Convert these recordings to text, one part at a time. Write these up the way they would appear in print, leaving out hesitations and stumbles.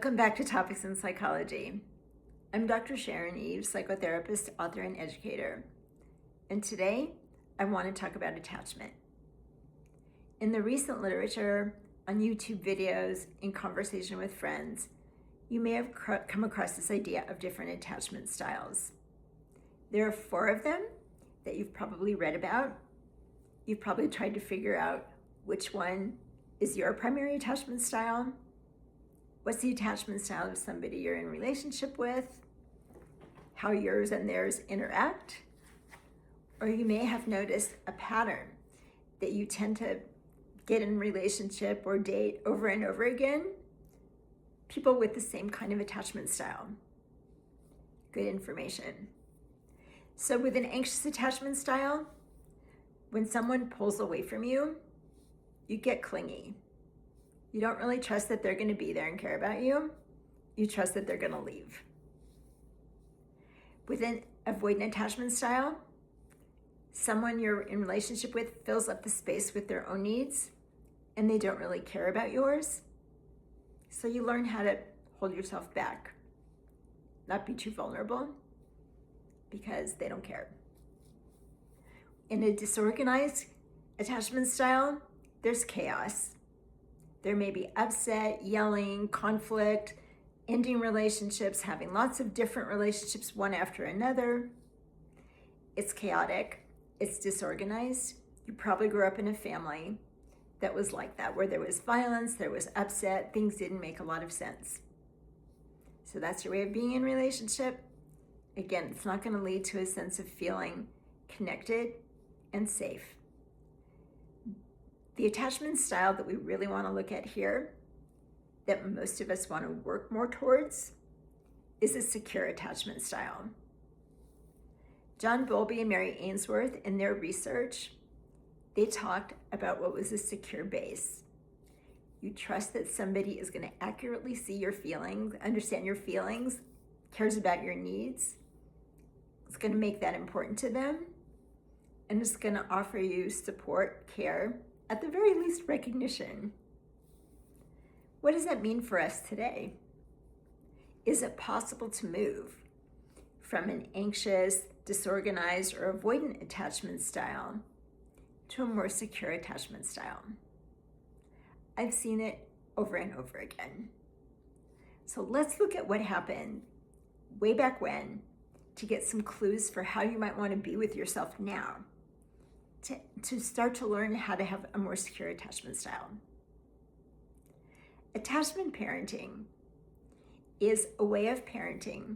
Welcome back to Topics in Psychology. I'm Dr. Sharon Eve, psychotherapist, author, and educator. And today, I want to talk about attachment. In the recent literature, on YouTube videos, in conversation with friends, you may have come across this idea of different attachment styles. There are 4 of them that you've probably read about. You've probably tried to figure out which one is your primary attachment style. What's the attachment style of somebody you're in relationship with? How yours and theirs interact? Or you may have noticed a pattern that you tend to get in relationship or date over and over again. People with the same kind of attachment style. Good information. So with an anxious attachment style, when someone pulls away from you, you get clingy. You don't really trust that they're going to be there and care about you. You trust that they're going to leave. With an avoidant attachment style, someone you're in relationship with fills up the space with their own needs and they don't really care about yours. So you learn how to hold yourself back, not be too vulnerable because they don't care. In a disorganized attachment style, there's chaos. There may be upset, yelling, conflict, ending relationships, having lots of different relationships one after another. It's chaotic, it's disorganized. You probably grew up in a family that was like that, where there was violence, there was upset, things didn't make a lot of sense. So that's your way of being in relationship. Again, it's not going to lead to a sense of feeling connected and safe. The attachment style that we really want to look at here, that most of us want to work more towards, is a secure attachment style. John Bowlby and Mary Ainsworth, in their research, they talked about what was a secure base. You trust that somebody is going to accurately see your feelings, understand your feelings, cares about your needs. It's going to make that important to them, and it's going to offer you support, care, at the very least recognition. What does that mean for us today? Is it possible to move from an anxious, disorganized, or avoidant attachment style to a more secure attachment style? I've seen it over and over again. So let's look at what happened way back when to get some clues for how you might want to be with yourself now, to start to learn how to have a more secure attachment style. Attachment parenting is a way of parenting.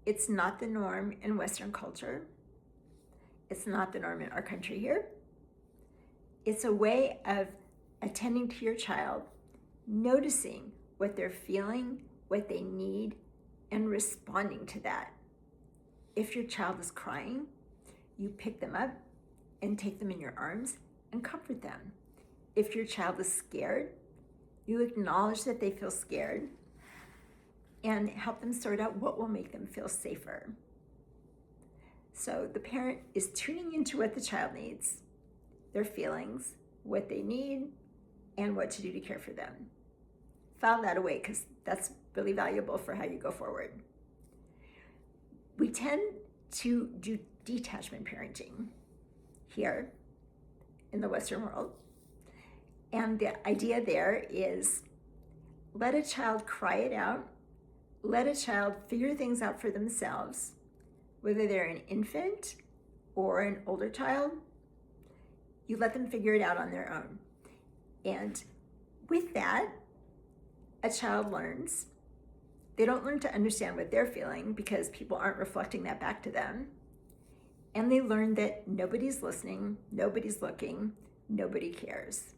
It's not the norm in Western culture. It's not the norm in our country here. It's a way of attending to your child, noticing what they're feeling, what they need, and responding to that. If your child is crying, you pick them up and take them in your arms and comfort them. If your child is scared, you acknowledge that they feel scared and help them sort out what will make them feel safer. So the parent is tuning into what the child needs, their feelings, what they need, and what to do to care for them. File that away because that's really valuable for how you go forward. We tend to do detachment parenting here in the Western world. And the idea there is let a child cry it out, let a child figure things out for themselves, whether they're an infant or an older child, you let them figure it out on their own. And with that, a child learns. They don't learn to understand what they're feeling because people aren't reflecting that back to them. And they learn that nobody's listening, nobody's looking, nobody cares.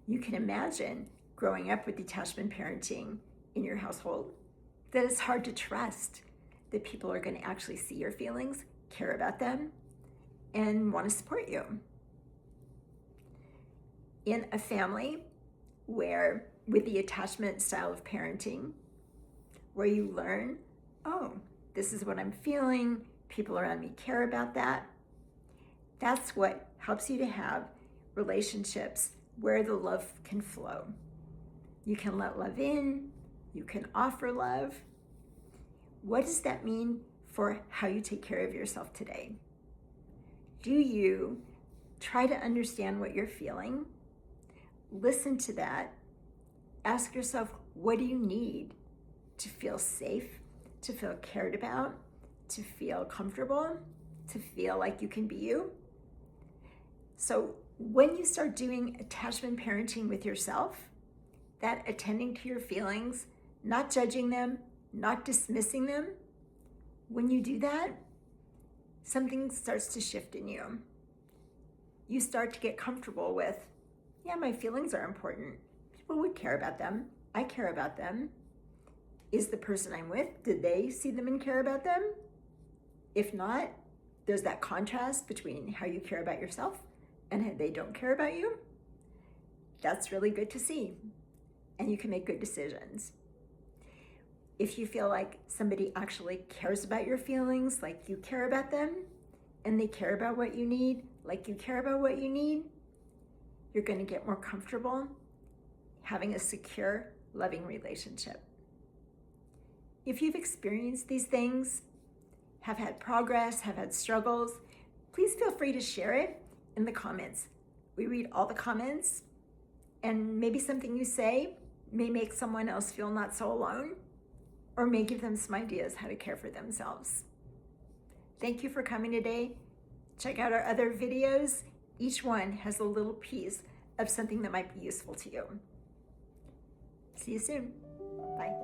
You can imagine growing up with detachment parenting in your household, that it's hard to trust that people are going to actually see your feelings, care about them, and want to support you. In a family where, with the attachment style of parenting, where you learn, oh, this is what I'm feeling, people around me care about that. That's what helps you to have relationships where the love can flow. You can let love in, You can offer love. What does that mean for how you take care of yourself today? Do you try to understand what you're feeling? Listen to that. Ask yourself, what do you need to feel safe, to feel cared about, to feel comfortable, to feel like you can be you? So when you start doing attachment parenting with yourself, that attending to your feelings, not judging them, not dismissing them, when you do that, something starts to shift in you. You start to get comfortable with, yeah, my feelings are important. People would care about them. I care about them. Is the person I'm with, did they see them and care about them? If not, there's that contrast between how you care about yourself and how they don't care about you. That's really good to see. And you can make good decisions. If you feel like somebody actually cares about your feelings, like you care about them, and they care about what you need, like you care about what you need, you're going to get more comfortable having a secure, loving relationship. If you've experienced these things, have had progress, have had struggles, please feel free to share it in the comments. We read all the comments, and maybe something you say may make someone else feel not so alone, or may give them some ideas how to care for themselves. Thank you for coming today. Check out our other videos. Each one has a little piece of something that might be useful to you. See you soon. Bye.